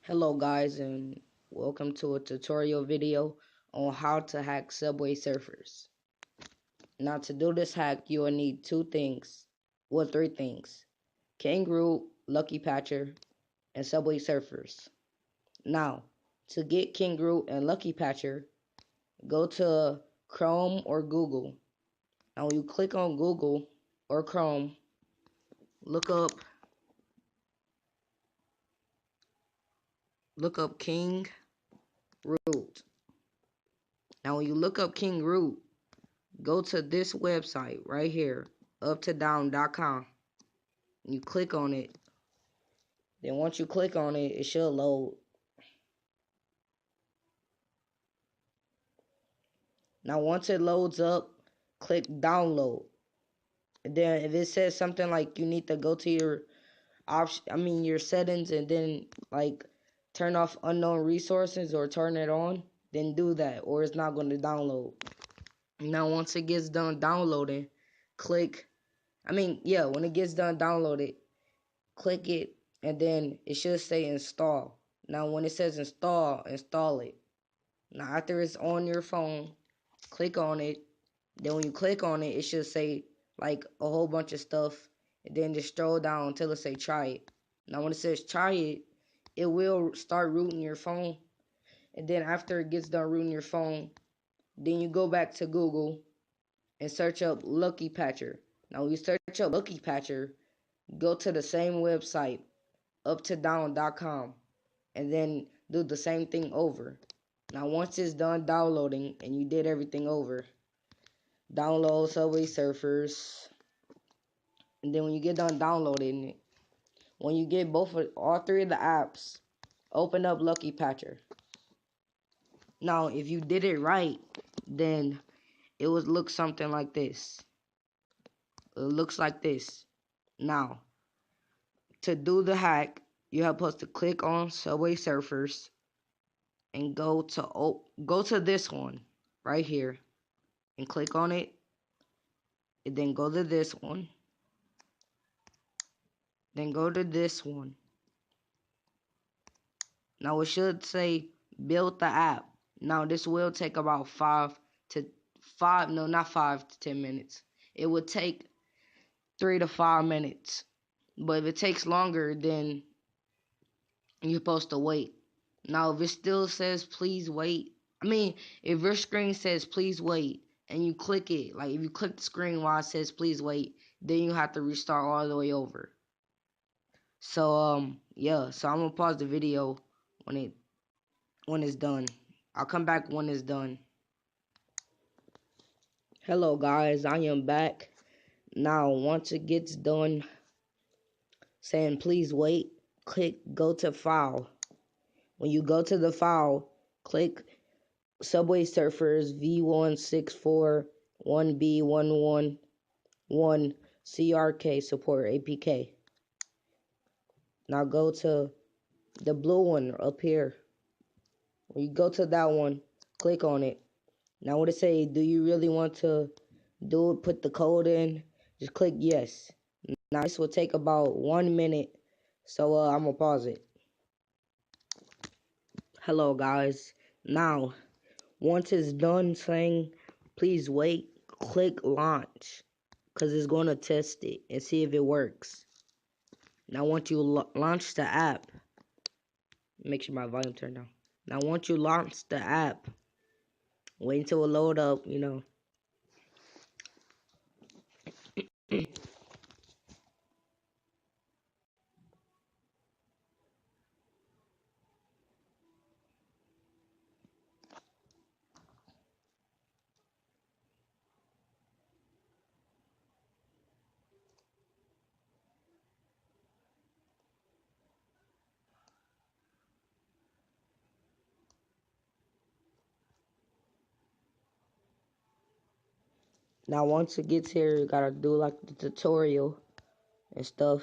Hello guys, and welcome to a tutorial video on how to hack Subway Surfers. Now to do this hack you will need two things, well, three things: Kangaroo, Lucky Patcher, and Subway Surfers. Now to get Kangaroo and Lucky Patcher, go to Chrome or Google. Now when you click on Google or Chrome, look up King Root. Now when you look up King Root, go to this website right here, uptodown.com. You click on it. Then once you click on it, it should load. Now once it loads up, click download. And then if it says something like you need to go to your your settings and then like turn off unknown resources or turn it on, then do that or it's not going to download. Now once it gets done downloading, when it gets done downloaded, click it and then it should say install. Now when it says install it. Now after it's on your phone, click on it. Then when you click on it, it should say like a whole bunch of stuff, and then just scroll down until it say try it. Now when it says try it, it will start rooting your phone, and then after it gets done rooting your phone, then you go back to Google and search up Lucky Patcher. Now when you search up Lucky Patcher, go to the same website, uptodown.com, and then do the same thing over. Now once it's done downloading and you did everything over, download Subway Surfers, and then when you get done downloading it, when you get all three of the apps, open up Lucky Patcher. Now if you did it right, then it would look something like this. It looks like this. Now to do the hack, you're supposed to click on Subway Surfers and go to this one right here and click on it, and then go to this one, then go to this one. Now it should say build the app. Now this will take about 5 to 10 minutes. It would take 3 to 5 minutes. But if it takes longer, then you're supposed to wait. Now if it still says please wait, if your screen says please wait and you click it, like if you click the screen while it says please wait, then you have to restart all the way over. So yeah, so I'm gonna pause the video when it's done. I'll come back when it's done. Hello guys, I am back. Now once it gets done saying please wait, go to file. When you go to the file, click Subway Surfers V1641B111 CRK support APK. Now go to the blue one up here. When you go to that one, click on it. Now what it say, do you really want to do it, put the code in? Just click yes. Now this will take about 1 minute, so I'm gonna pause it. Hello guys. Now once it's done saying please wait, click launch, because it's going to test it and see if it works. Now once you launch the app, make sure my volume turned down. Now once you launch the app, wait until it load up, Now once it gets here, you gotta do like the tutorial and stuff.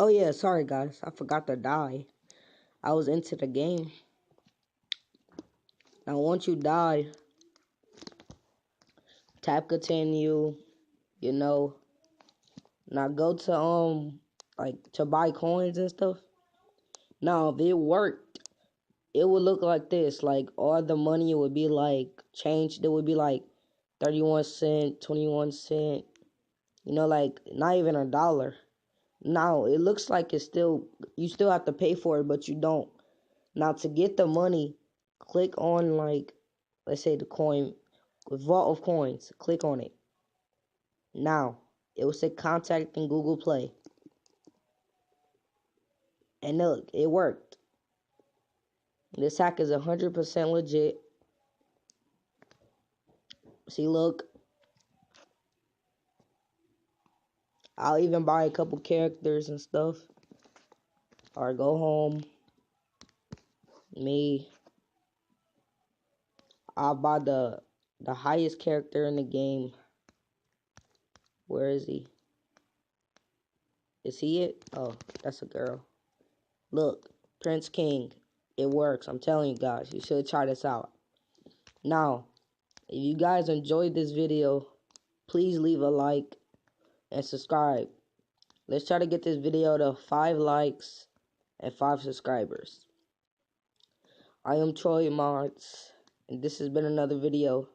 Oh yeah, sorry guys, I forgot to die. I was into the game. Now once you die, tap continue, you know. Now go to like to buy coins and stuff. Now if it worked, it would look like this. Like all the money would be like changed. It would be like 31 cent, 21 cent. You know, like not even $1. Now it looks like it's still, you still have to pay for it, but you don't. Now to get the money, click on like, let's say the coin, vault of coins. Click on it. Now it will say contact in Google Play. And look, it worked. This hack is 100% legit. See, look. I'll even buy a couple characters and stuff. Or go home. Me. I'll buy the highest character in the game. Where is he? Is he it? Oh, that's a girl. Look, Prince King. It works. I'm telling you guys. You should try this out. Now, if you guys enjoyed this video, please leave a like and subscribe. Let's try to get this video to 5 likes and 5 subscribers. I am TroidModz, and this has been another video.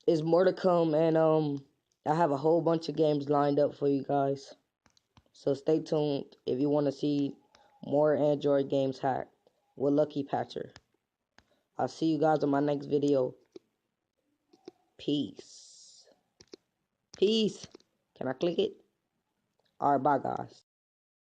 There's more to come, and I have a whole bunch of games lined up for you guys. So stay tuned if you want to see more Android games hacked with Lucky Patcher. I'll see you guys in my next video. Peace. Peace. Can I click it? Alright, bye guys.